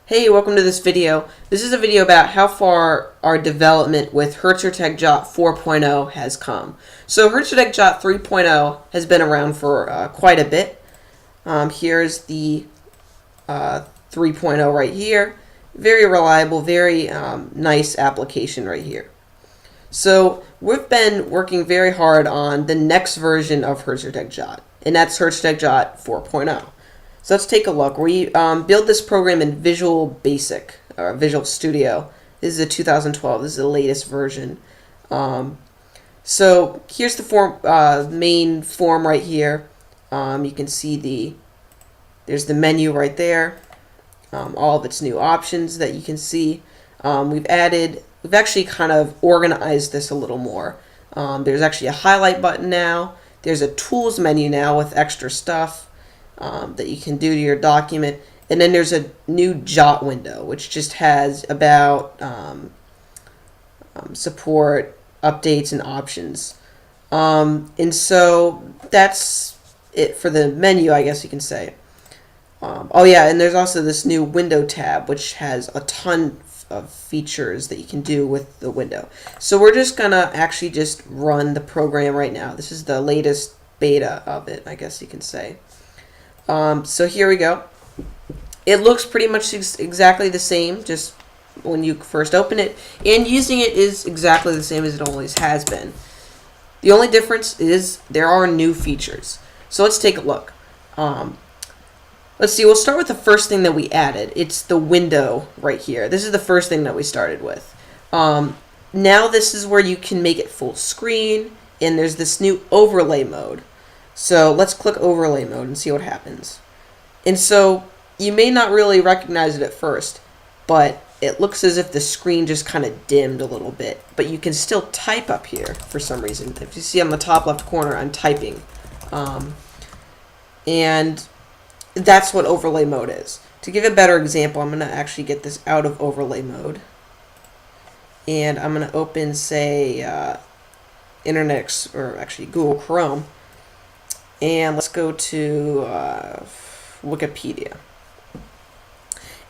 Hey, welcome to this video. This is a video about how far our development with Hertzer Tec Jot 4.0 has come. So Hertzer Tec Jot 3.0 has been around for quite a bit. Here's the 3.0 right here. Very reliable, very nice application right here. So we've been working very hard on the next version of Hertzer Tec Jot, and that's Hertzer Tec Jot 4.0. So let's take a look. We build this program in Visual Basic, or Visual Studio. This is a 2012. This is the latest version. So here's the main form right here. You can see there's the menu right there. All of its new options that you can see. We've actually kind of organized this a little more. There's actually a highlight button now. There's a tools menu now with extra stuff that you can do to your document. And then there's a new Jot window, which just has about support, updates, and options. And so that's it for the menu, I guess you can say. Oh yeah, and there's also this new window tab, which has a ton of features that you can do with the window. So we're just gonna actually just run the program right now. This is the latest beta of it, I guess you can say. So here we go. It looks pretty much exactly the same, just when you first open it, and using it is exactly the same as it always has been. The only difference is there are new features. So let's take a look. Let's see, we'll start with the first thing that we added. It's the window right here. This is the first thing that we started with. Now this is where you can make it full screen, and there's this new overlay mode. So let's click overlay mode and see what happens. And so you may not really recognize it at first, but it looks as if the screen just kind of dimmed a little bit. But you can still type up here for some reason. If you see on the top left corner, I'm typing. And that's what overlay mode is. To give a better example, I'm going to actually get this out of overlay mode. And I'm going to open, say, Google Chrome. And let's go to Wikipedia.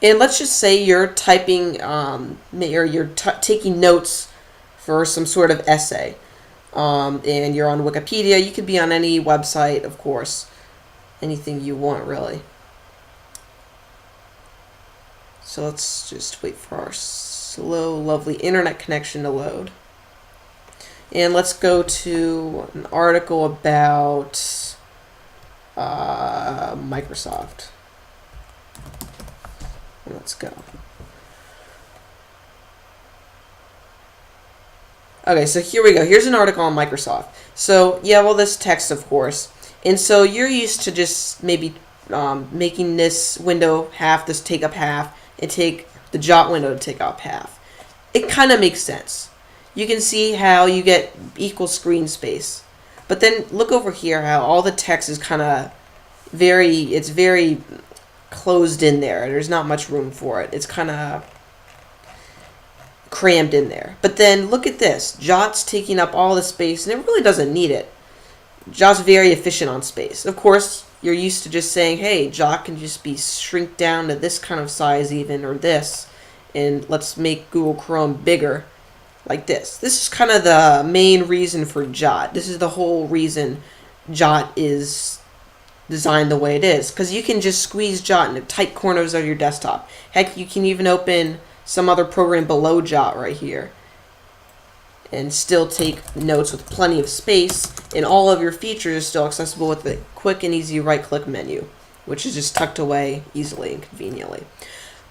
And let's just say you're typing, or you're taking notes for some sort of essay. And you're on Wikipedia. You could be on any website, of course. Anything you want, really. So let's just wait for our slow, lovely internet connection to load. And let's go to an article about Microsoft. Let's go. Okay, so here we go. Here's an article on Microsoft. So yeah, well, this text, of course. And so you're used to just maybe making this window this take up half, and take the Jot window to take up half. It kind of makes sense. You can see how you get equal screen space. But then look over here how all the text is kind of it's very closed in there. There's not much room for it. It's kind of crammed in there. But then look at this. Jot's taking up all the space, and it really doesn't need it. Jot's very efficient on space. Of course, you're used to just saying, hey, Jot can just be shrink down to this kind of size even, or this, and let's make Google Chrome bigger, like this. This is kind of the main reason for Jot. This is the whole reason Jot is designed the way it is, because you can just squeeze Jot into tight corners of your desktop. Heck, you can even open some other program below Jot right here and still take notes with plenty of space, and all of your features are still accessible with the quick and easy right-click menu, which is just tucked away easily and conveniently.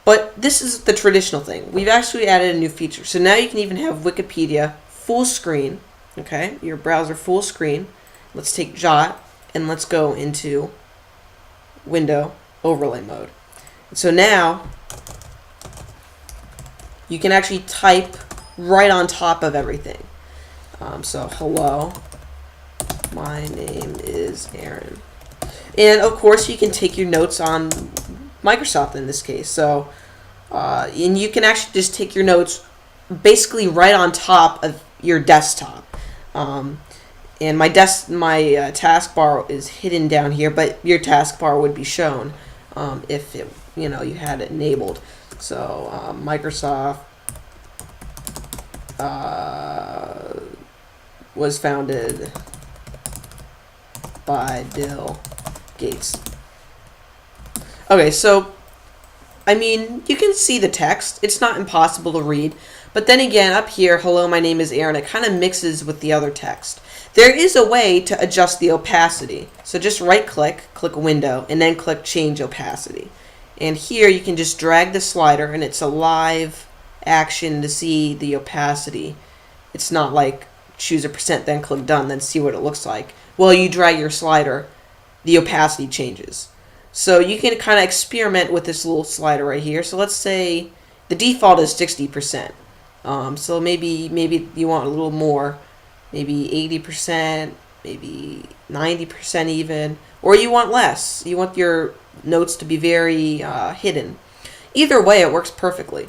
But this is the traditional thing. We've actually added a new feature. So now you can even have Wikipedia full screen, okay, your browser full screen. Let's take Jot, and let's go into window overlay mode. So now you can actually type right on top of everything. So hello, my name is Aaron. And of course you can take your notes on Microsoft in this case. So and you can actually just take your notes basically right on top of your desktop. And my taskbar is hidden down here, but your taskbar would be shown if it you had it enabled. So Microsoft was founded by Bill Gates. Okay, so I mean, you can see the text. It's not impossible to read. But then again, up here, hello, my name is Aaron, it kind of mixes with the other text. There is a way to adjust the opacity. So just right-click, click Window, and then click Change Opacity. And here you can just drag the slider, and it's a live action to see the opacity. It's not like choose a percent, then click Done, then see what it looks like. Well, you drag your slider, the opacity changes. So you can kind of experiment with this little slider right here. So let's say the default is 60%. So maybe you want a little more, maybe 80%, maybe 90% even, or you want less. You want your notes to be very hidden. Either way, it works perfectly.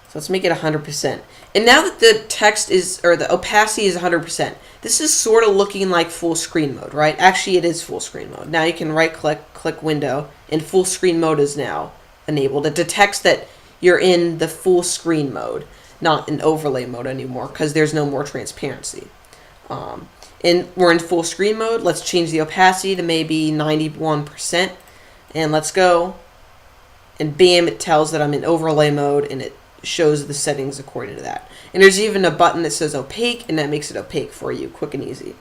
So let's make it 100%. And now that the text is, or the opacity is 100%, this is sort of looking like full screen mode, right? Actually, it is full screen mode. Now you can right-click, click Window, and full screen mode is now enabled. It detects that you're in the full screen mode, not in overlay mode anymore, because there's no more transparency. And we're in full screen mode. Let's change the opacity to maybe 91%, and let's go. And bam, it tells that I'm in overlay mode, and it shows the settings according to that. And there's even a button that says opaque, and that makes it opaque for you, quick and easy.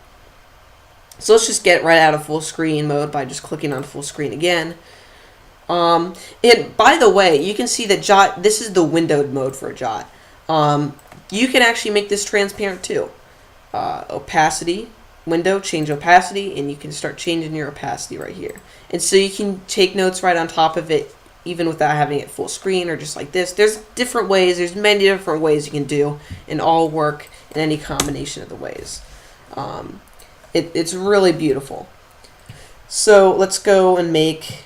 So let's just get right out of full screen mode by just clicking on full screen again. And by the way, you can see that Jot, this is the windowed mode for Jot. You can actually make this transparent too. Opacity, window, change opacity, and you can start changing your opacity right here. And so you can take notes right on top of it, even without having it full screen or just like this. There's different ways, there's many different ways you can do, and all work in any combination of the ways. It's really beautiful. So let's go and make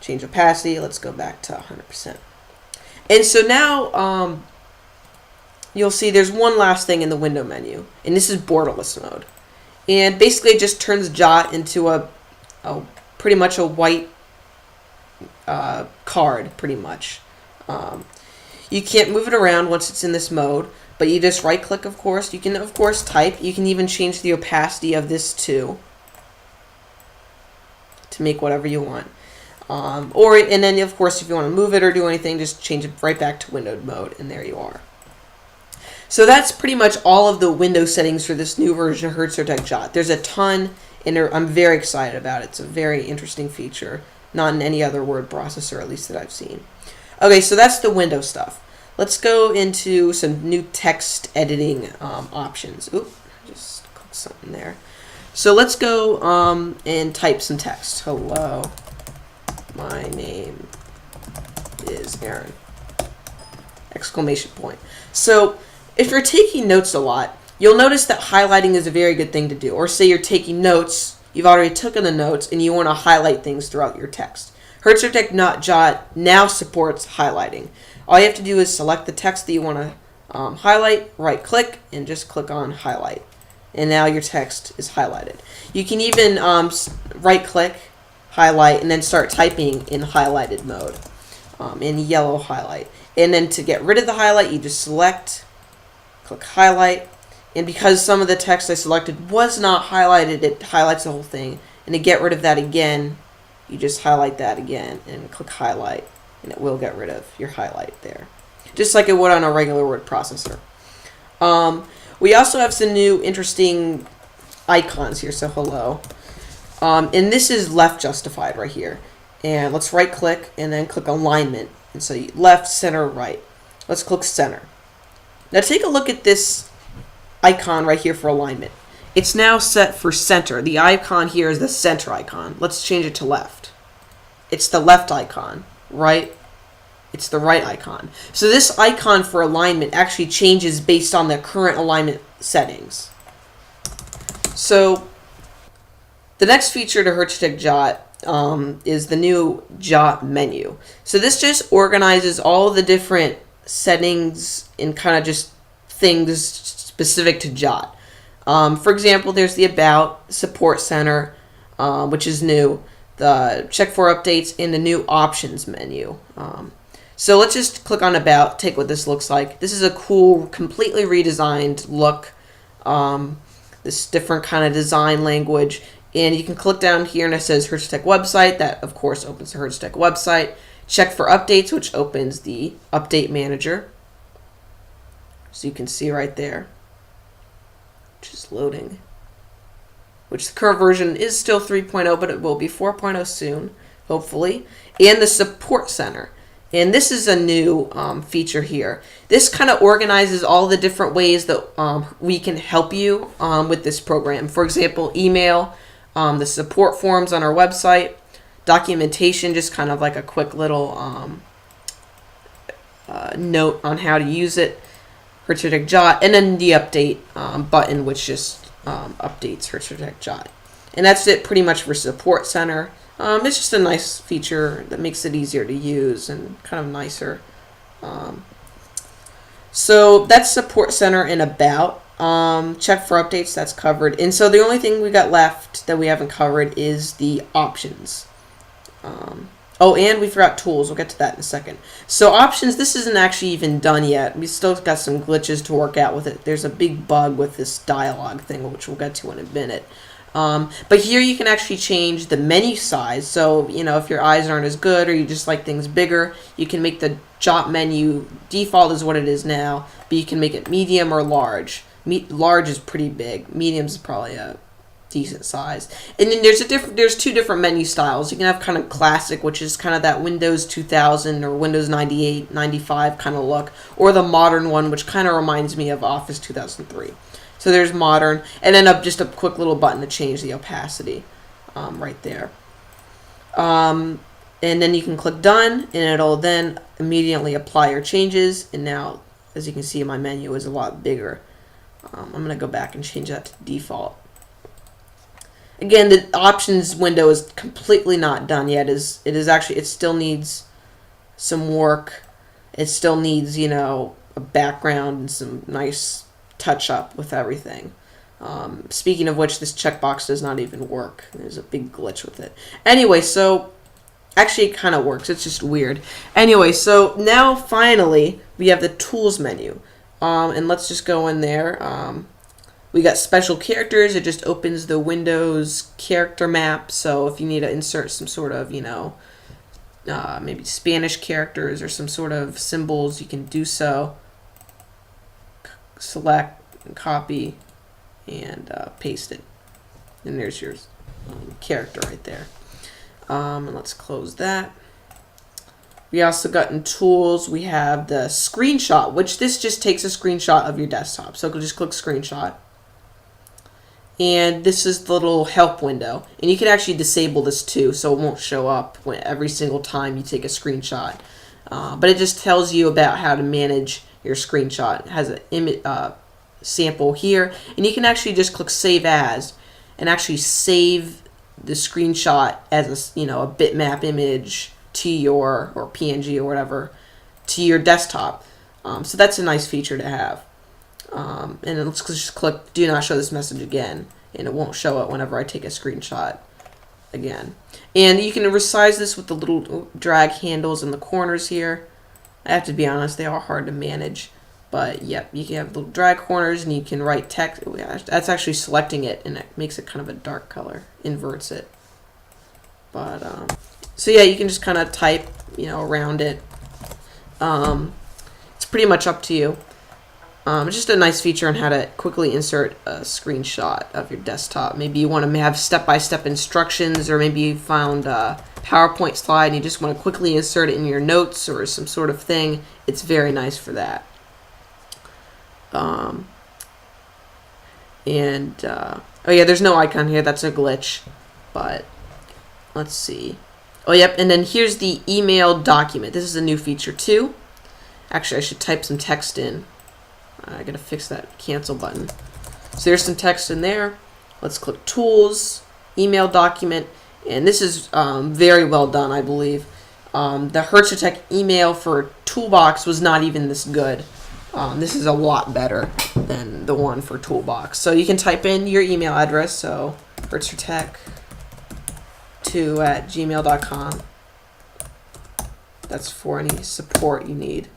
change opacity. Let's go back to 100%. And so now you'll see there's one last thing in the window menu, and this is borderless mode. And basically it just turns Jot into a pretty much a white card, pretty much. You can't move it around once it's in this mode, but you just right click, of course. You can, of course, type. You can even change the opacity of this too, to make whatever you want. And then, of course, if you want to move it or do anything, just change it right back to windowed mode, and there you are. So that's pretty much all of the window settings for this new version of Hertzer Tec Jot. There's a ton, and I'm very excited about it. It's a very interesting feature, not in any other word processor, at least that I've seen. Okay, so that's the window stuff. Let's go into some new text editing options. Oop, just click something there. So let's go and type some text. Hello, my name is Aaron. Exclamation point. So if you're taking notes a lot, you'll notice that highlighting is a very good thing to do. Or say you're taking notes, you've already taken the notes, and you want to highlight things throughout your text. Hertzer Tec Jot now supports highlighting. All you have to do is select the text that you want to highlight, right click, and just click on highlight. And now your text is highlighted. You can even right click, highlight, and then start typing in highlighted mode, in yellow highlight. And then to get rid of the highlight, you just select, click highlight, and because some of the text I selected was not highlighted, it highlights the whole thing. And to get rid of that again, you just highlight that again and click highlight, and it will get rid of your highlight there, just like it would on a regular word processor. We also have some new interesting icons here, so hello. And this is left justified right here. And let's right click and then click alignment. And so left, center, right. Let's click center. Now take a look at this icon right here for alignment. It's now set for center. The icon here is the center icon. Let's change it to left. It's the left icon, right? It's the right icon. So this icon for alignment actually changes based on the current alignment settings. So the next feature to Hertzer Tec Jot is the new Jot menu. So this just organizes all the different settings and kind of just things specific to Jot. For example, there's the About, Support Center, which is new. the check for updates, and the new options menu. So let's just click on About, take what this looks like. This is a cool, completely redesigned look. This different kind of design language. And you can click down here and it says Hertzer Tec website. That, of course, opens the Hertzer Tec website. Check for updates, which opens the update manager. So you can see right there, which is loading. Which the current version is still 3.0, but it will be 4.0 soon, hopefully. And the support center. And this is a new feature here. This kind of organizes all the different ways that we can help you with this program. For example, email, the support forms on our website, documentation, just kind of like a quick little note on how to use it, Hertzer Tec Jot, and then the update button, which just updates Hertzer Tec Jot. And that's it pretty much for Support Center. It's just a nice feature that makes it easier to use and kind of nicer. So that's Support Center and About. Check for updates, that's covered. And so the only thing we got left that we haven't covered is the options. Oh, and we forgot tools. We'll get to that in a second. So options, this isn't actually even done yet. We still got some glitches to work out with it. There's a big bug with this dialogue thing, which we'll get to in a minute. But here you can actually change the menu size. So, you know, if your eyes aren't as good or you just like things bigger, you can make the Jot menu, default is what it is now, but you can make it medium or large. Large is pretty big. Medium is probably a decent size. And then there's two different menu styles. You can have kind of classic, which is kind of that Windows 2000 or Windows 98, 95 kind of look, or the modern one, which kind of reminds me of Office 2003. So there's modern, and then just a quick little button to change the opacity right there. And then you can click done, and it'll then immediately apply your changes. And now, as you can see, my menu is a lot bigger. I'm going to go back and change that to default. Again, the options window is completely not done yet. It still needs some work. It still needs, you know, a background and some nice touch up with everything. Speaking of which, this checkbox does not even work. There's a big glitch with it. Anyway, so actually it kind of works. It's just weird. Anyway, so now finally we have the tools menu. And let's just go in there. We got special characters. It just opens the Windows character map. So if you need to insert some sort of, you know, maybe Spanish characters or some sort of symbols, you can do so. Select and copy and paste it. And there's your character right there. And let's close that. We also got in tools, we have the screenshot, which this just takes a screenshot of your desktop. So just click screenshot. And this is the little help window. And you can actually disable this too, so it won't show up every single time you take a screenshot. But it just tells you about how to manage your screenshot. It has an image sample here. And you can actually just click Save As and actually save the screenshot as a, you know, a bitmap image to your, or PNG or whatever, to your desktop. So that's a nice feature to have. And then let's just click Do Not Show This Message Again, and it won't show it whenever I take a screenshot again. And you can resize this with the little drag handles in the corners here. I have to be honest, they are hard to manage. But yep, you can have little drag corners and you can write text. That's actually selecting it, and it makes it kind of a dark color, inverts it. But so yeah, you can just kind of type, you know, around it. It's pretty much up to you. It's just a nice feature on how to quickly insert a screenshot of your desktop. Maybe you want to have step-by-step instructions, or maybe you found a PowerPoint slide and you just want to quickly insert it in your notes or some sort of thing. It's very nice for that. Oh yeah, there's no icon here. That's a glitch. But let's see. Oh yep, and then here's the email document. This is a new feature too. Actually, I should type some text in. I gotta fix that cancel button. So there's some text in there. Let's click Tools, Email Document, and this is very well done, I believe. The Hertzer Tec email for Toolbox was not even this good. This is a lot better than the one for Toolbox. So you can type in your email address, so Hertzer Tec 2@gmail.com. That's for any support you need.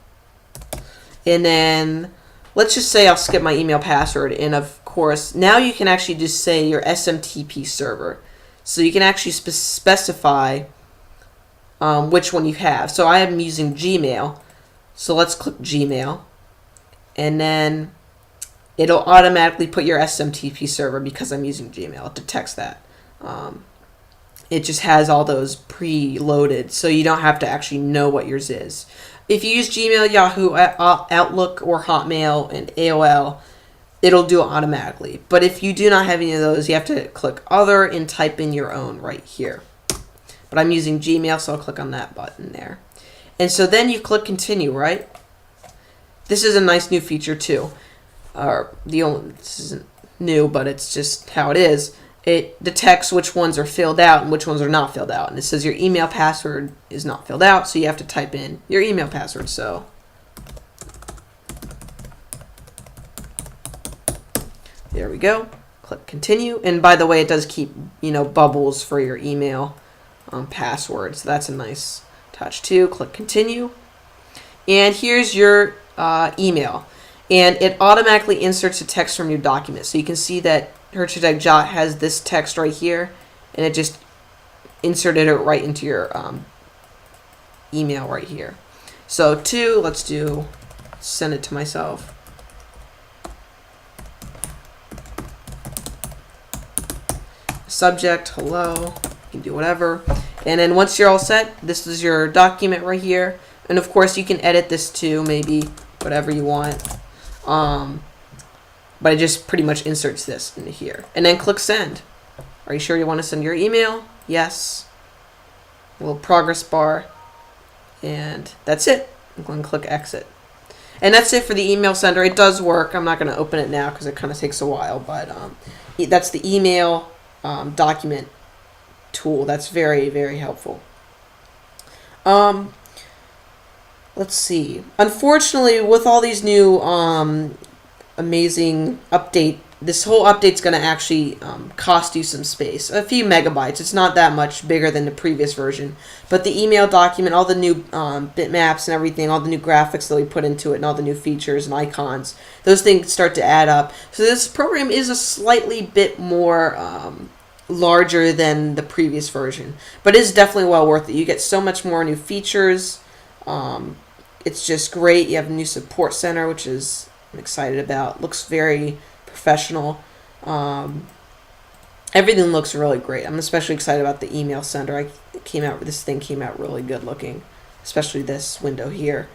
And then let's just say I'll skip my email password. And of course, now you can actually just say your SMTP server. So you can actually specify which one you have. So I am using Gmail. So let's click Gmail. And then it'll automatically put your SMTP server because I'm using Gmail. It detects that. It just has all those pre-loaded, so you don't have to actually know what yours is. If you use Gmail, Yahoo, Outlook, or Hotmail, and AOL, it'll do it automatically. But if you do not have any of those, you have to click Other and type in your own right here. But I'm using Gmail, so I'll click on that button there. And so then you click Continue, right? This is a nice new feature too. This isn't new, but it's just how it is. It detects which ones are filled out and which ones are not filled out. And it says your email password is not filled out, so you have to type in your email password. So there we go. Click Continue. And by the way, it does keep, bubbles for your email password. So that's a nice touch too. Click Continue. And here's your email. And it automatically inserts a text from your document. So you can see that Hertzer Tec Jot has this text right here, and it just inserted it right into your email right here. So let's send it to myself. Subject, hello, you can do whatever. And then once you're all set, this is your document right here. And of course you can edit this too, maybe whatever you want. But it just pretty much inserts this into here. And then click Send. Are you sure you want to send your email? Yes. A little progress bar. And that's it. I'm going to click Exit. And that's it for the email sender. It does work. I'm not going to open it now because it kind of takes a while. But that's the email document tool. That's very, very helpful. Let's see. Unfortunately, with all these new amazing this whole update's going to actually cost you some space, a few megabytes. It's not that much bigger than the previous version, but the email document, all the new bitmaps and everything, all the new graphics that we put into it, and all the new features and icons, those things start to add up. So this program is a slightly bit more larger than the previous version, but it is definitely well worth it. You get so much more new features. It's just great. You have a new support center, which I'm excited about. Looks very professional. Everything looks really great. I'm especially excited about the email sender. This thing came out really good looking, especially this window here.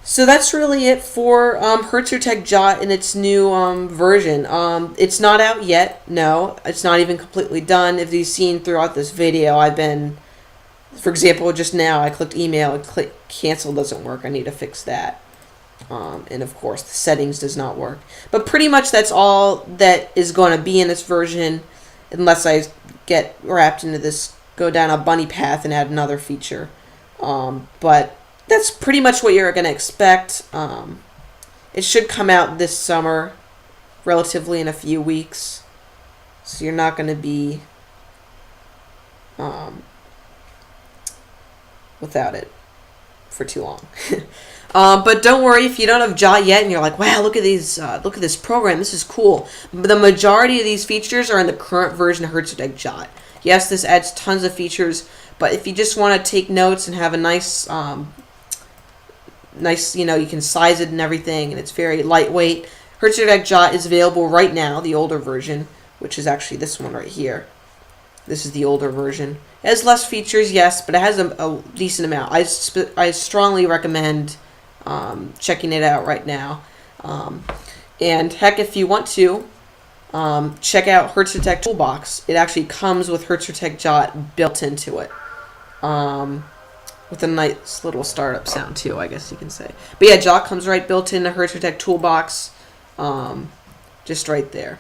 So that's really it for Hertzer Tec Jot in its new version. It's not out yet. No, it's not even completely done. If you've seen throughout this video, for example, just now I clicked email and click cancel doesn't work. I need to fix that. And of course the settings does not work. But pretty much that's all that is going to be in this version, unless I get wrapped into this, go down a bunny path and add another feature. But that's pretty much what you're going to expect. It should come out this summer, relatively in a few weeks. So you're not going to be without it for too long. But don't worry if you don't have Jot yet and you're like, wow, look at this program, this is cool. The majority of these features are in the current version of Hertzer Tec Jot. Yes, this adds tons of features, but if you just want to take notes and have a nice, you can size it and everything, and it's very lightweight. Hertzer Tec Jot is available right now, the older version, which is actually this one right here. This is the older version. It has less features, yes, but it has a decent amount. I strongly recommend checking it out right now. And heck, if you want to, check out Hertzer Tec Toolbox. It actually comes with Hertzer Tec Jot built into it. With a nice little startup sound too, I guess you can say. But yeah, Jot comes right built into Hertzer Tec Toolbox. Just right there.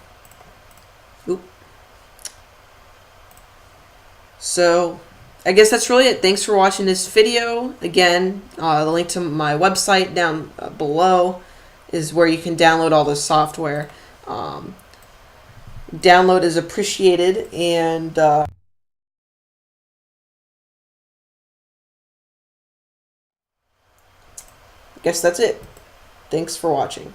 Oop. So I guess that's really it. Thanks for watching this video. Again, the link to my website down below is where you can download all the software. download is appreciated, and I guess that's it. Thanks for watching.